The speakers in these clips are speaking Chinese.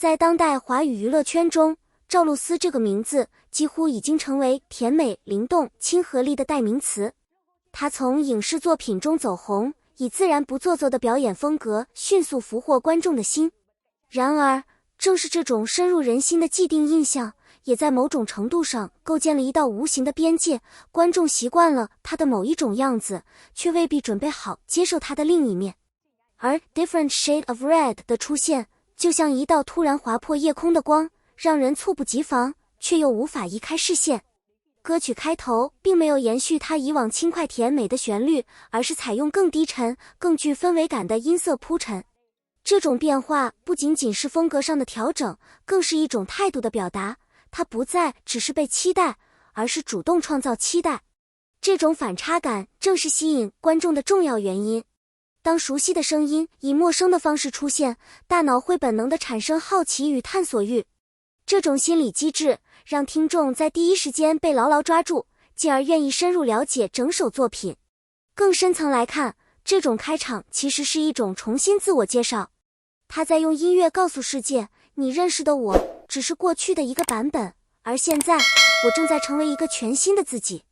在当代华语娱乐圈中，赵露思这个名字几乎已经成为甜美、灵动、亲和力的代名词。她从影视作品中走红，以自然不做作的表演风格迅速俘获观众的心。然而，正是这种深入人心的既定印象，也在某种程度上构建了一道无形的边界，观众习惯了她的某一种样子，却未必准备好接受她的另一面。而 Different Shade of Red 的出现，就像一道突然划破夜空的光，让人猝不及防，却又无法移开视线。歌曲开头并没有延续它以往轻快甜美的旋律，而是采用更低沉、更具氛围感的音色铺陈。这种变化不仅仅是风格上的调整，更是一种态度的表达，它不再只是被期待，而是主动创造期待。这种反差感正是吸引观众的重要原因。当熟悉的声音以陌生的方式出现，大脑会本能地产生好奇与探索欲。这种心理机制让听众在第一时间被牢牢抓住，进而愿意深入了解整首作品。更深层来看，这种开场其实是一种重新自我介绍。他在用音乐告诉世界，你认识的我只是过去的一个版本，而现在我正在成为一个全新的自己。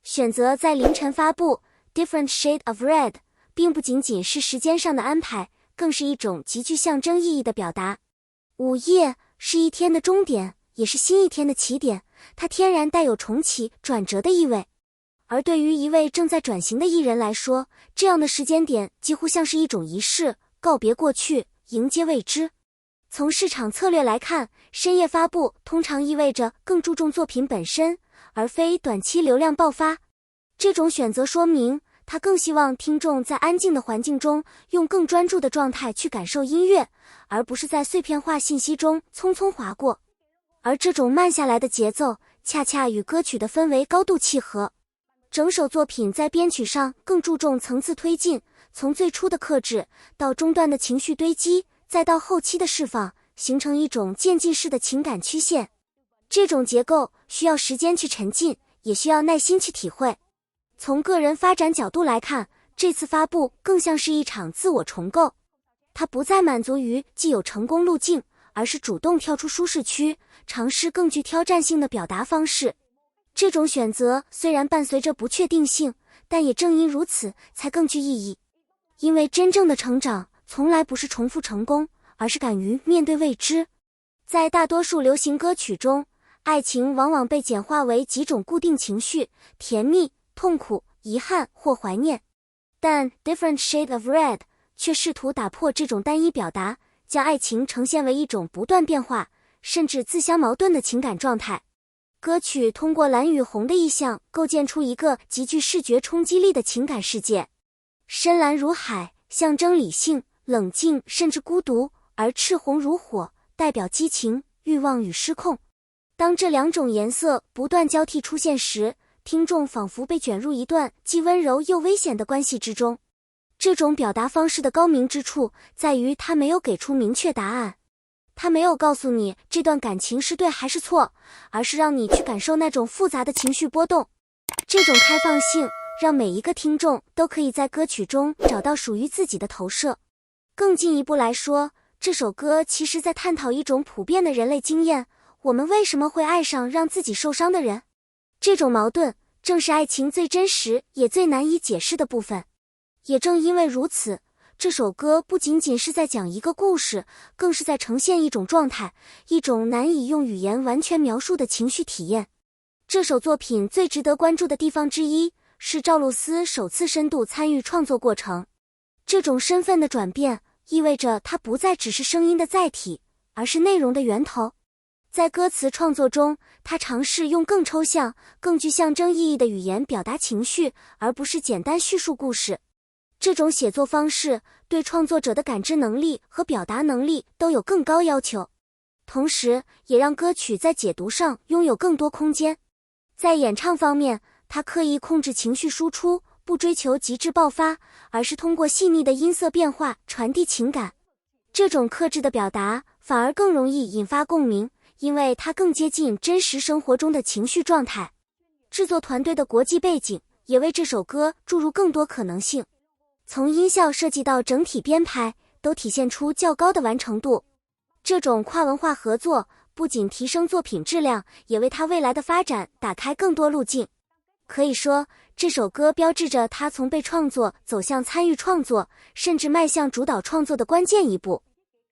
选择在凌晨发布 Different Shade of Red， 并不仅仅是时间上的安排，更是一种极具象征意义的表达。午夜是一天的终点，也是新一天的起点，它天然带有重启、转折的意味。而对于一位正在转型的艺人来说，这样的时间点几乎像是一种仪式，告别过去，迎接未知。从市场策略来看，深夜发布通常意味着更注重作品本身，而非短期流量爆发。这种选择说明，他更希望听众在安静的环境中，用更专注的状态去感受音乐，而不是在碎片化信息中匆匆划过。而这种慢下来的节奏，恰恰与歌曲的氛围高度契合。整首作品在编曲上更注重层次推进，从最初的克制，到中段的情绪堆积，再到后期的释放，形成一种渐进式的情感曲线。这种结构需要时间去沉浸，也需要耐心去体会。从个人发展角度来看，这次发布更像是一场自我重构。它不再满足于既有成功路径，而是主动跳出舒适区，尝试更具挑战性的表达方式。这种选择虽然伴随着不确定性，但也正因如此才更具意义。因为真正的成长从来不是重复成功，而是敢于面对未知。在大多数流行歌曲中，爱情往往被简化为几种固定情绪：甜蜜、痛苦、遗憾或怀念。但 Different Shade of Red 却试图打破这种单一表达，将爱情呈现为一种不断变化，甚至自相矛盾的情感状态。歌曲通过蓝与红的意象构建出一个极具视觉冲击力的情感世界。深蓝如海，象征理性、冷静甚至孤独，而赤红如火，代表激情、欲望与失控。当这两种颜色不断交替出现时，听众仿佛被卷入一段既温柔又危险的关系之中。这种表达方式的高明之处在于它没有给出明确答案。他没有告诉你这段感情是对还是错，而是让你去感受那种复杂的情绪波动。这种开放性让每一个听众都可以在歌曲中找到属于自己的投射。更进一步来说，这首歌其实在探讨一种普遍的人类经验：我们为什么会爱上让自己受伤的人？这种矛盾正是爱情最真实也最难以解释的部分。也正因为如此，这首歌不仅仅是在讲一个故事，更是在呈现一种状态，一种难以用语言完全描述的情绪体验。这首作品最值得关注的地方之一，是赵露思首次深度参与创作过程。这种身份的转变，意味着她不再只是声音的载体，而是内容的源头。在歌词创作中，她尝试用更抽象、更具象征意义的语言表达情绪，而不是简单叙述故事。这种写作方式对创作者的感知能力和表达能力都有更高要求，同时也让歌曲在解读上拥有更多空间。在演唱方面，他刻意控制情绪输出，不追求极致爆发，而是通过细腻的音色变化传递情感。这种克制的表达反而更容易引发共鸣，因为它更接近真实生活中的情绪状态。制作团队的国际背景也为这首歌注入更多可能性。从音效设计到整体编排，都体现出较高的完成度。这种跨文化合作不仅提升作品质量，也为他未来的发展打开更多路径。可以说，这首歌标志着他从被创作走向参与创作，甚至迈向主导创作的关键一步。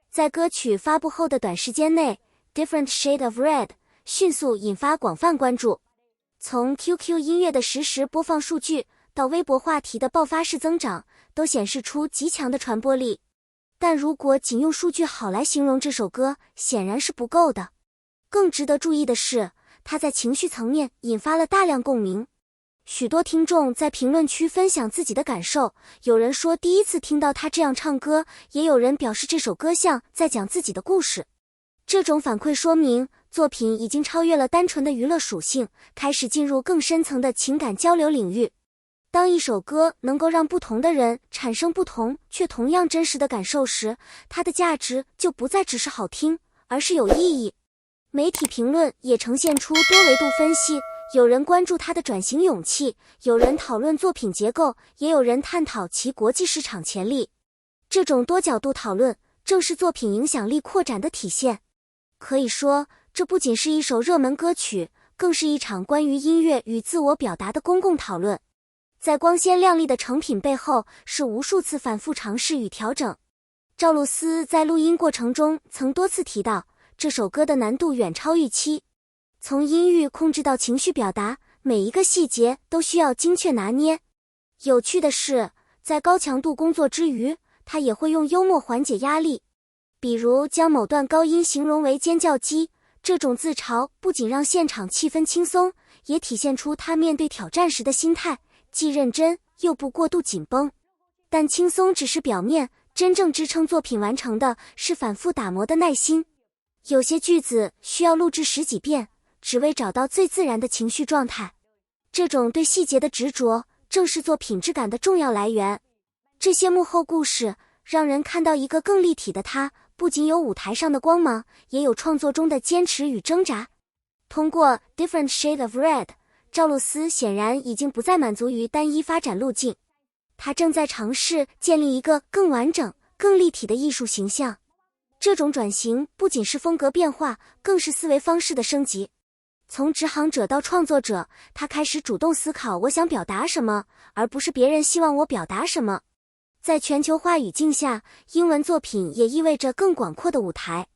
在歌曲发布后的短时间内， Different Shade of Red 迅速引发广泛关注。从 QQ 音乐的实时播放数据到微博话题的爆发式增长，都显示出极强的传播力。但如果仅用数据好来形容这首歌，显然是不够的。更值得注意的是，它在情绪层面引发了大量共鸣。许多听众在评论区分享自己的感受，有人说第一次听到他这样唱歌，也有人表示这首歌像在讲自己的故事。这种反馈说明，作品已经超越了单纯的娱乐属性，开始进入更深层的情感交流领域。当一首歌能够让不同的人产生不同却同样真实的感受时，它的价值就不再只是好听，而是有意义。媒体评论也呈现出多维度分析，有人关注它的转型勇气，有人讨论作品结构，也有人探讨其国际市场潜力。这种多角度讨论正是作品影响力扩展的体现。可以说，这不仅是一首热门歌曲，更是一场关于音乐与自我表达的公共讨论。在光鲜亮丽的成品背后，是无数次反复尝试与调整。赵露思在录音过程中曾多次提到，这首歌的难度远超预期。从音域控制到情绪表达，每一个细节都需要精确拿捏。有趣的是，在高强度工作之余，他也会用幽默缓解压力。比如将某段高音形容为尖叫鸡，这种自嘲不仅让现场气氛轻松，也体现出他面对挑战时的心态，既认真又不过度紧绷。但轻松只是表面，真正支撑作品完成的是反复打磨的耐心。有些句子需要录制10几遍，只为找到最自然的情绪状态。这种对细节的执着，正是作品质感的重要来源。这些幕后故事让人看到一个更立体的他，不仅有舞台上的光芒，也有创作中的坚持与挣扎。通过 Different Shade of Red， 赵露思显然已经不再满足于单一发展路径，她正在尝试建立一个更完整、更立体的艺术形象。这种转型不仅是风格变化，更是思维方式的升级。从执行者到创作者，他开始主动思考我想表达什么，而不是别人希望我表达什么。在全球化语境下，英文作品也意味着更广阔的舞台。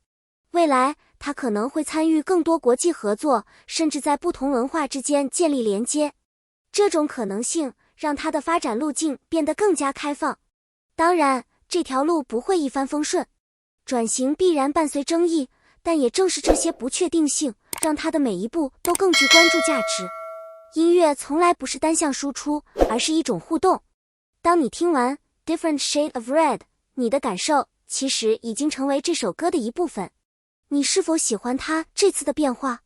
未来，他可能会参与更多国际合作，甚至在不同文化之间建立连接。这种可能性让他的发展路径变得更加开放。当然，这条路不会一帆风顺，转型必然伴随争议，但也正是这些不确定性，让他的每一步都更具关注价值。音乐从来不是单向输出，而是一种互动。当你听完 Different Shade of Red， 你的感受其实已经成为这首歌的一部分。你是否喜欢他这次的变化？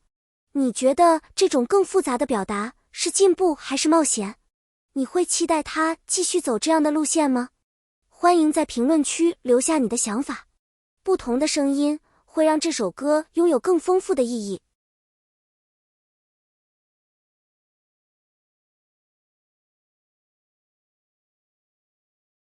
你觉得这种更复杂的表达是进步还是冒险？你会期待他继续走这样的路线吗？欢迎在评论区留下你的想法。不同的声音会让这首歌拥有更丰富的意义。